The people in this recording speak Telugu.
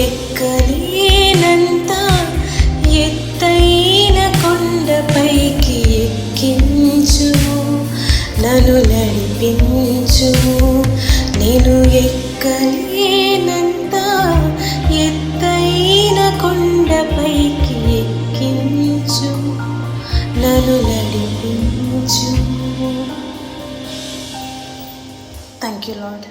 ఎక్కలేనంత ఎత్తైన కొండపైకి ఎక్కించు, నన్ను నడిపించు. నేను ఎక్కలేనంత ఎత్తైన కొండపైకి ఎక్కించు, నన్ను నడిపించు. Thank you lord.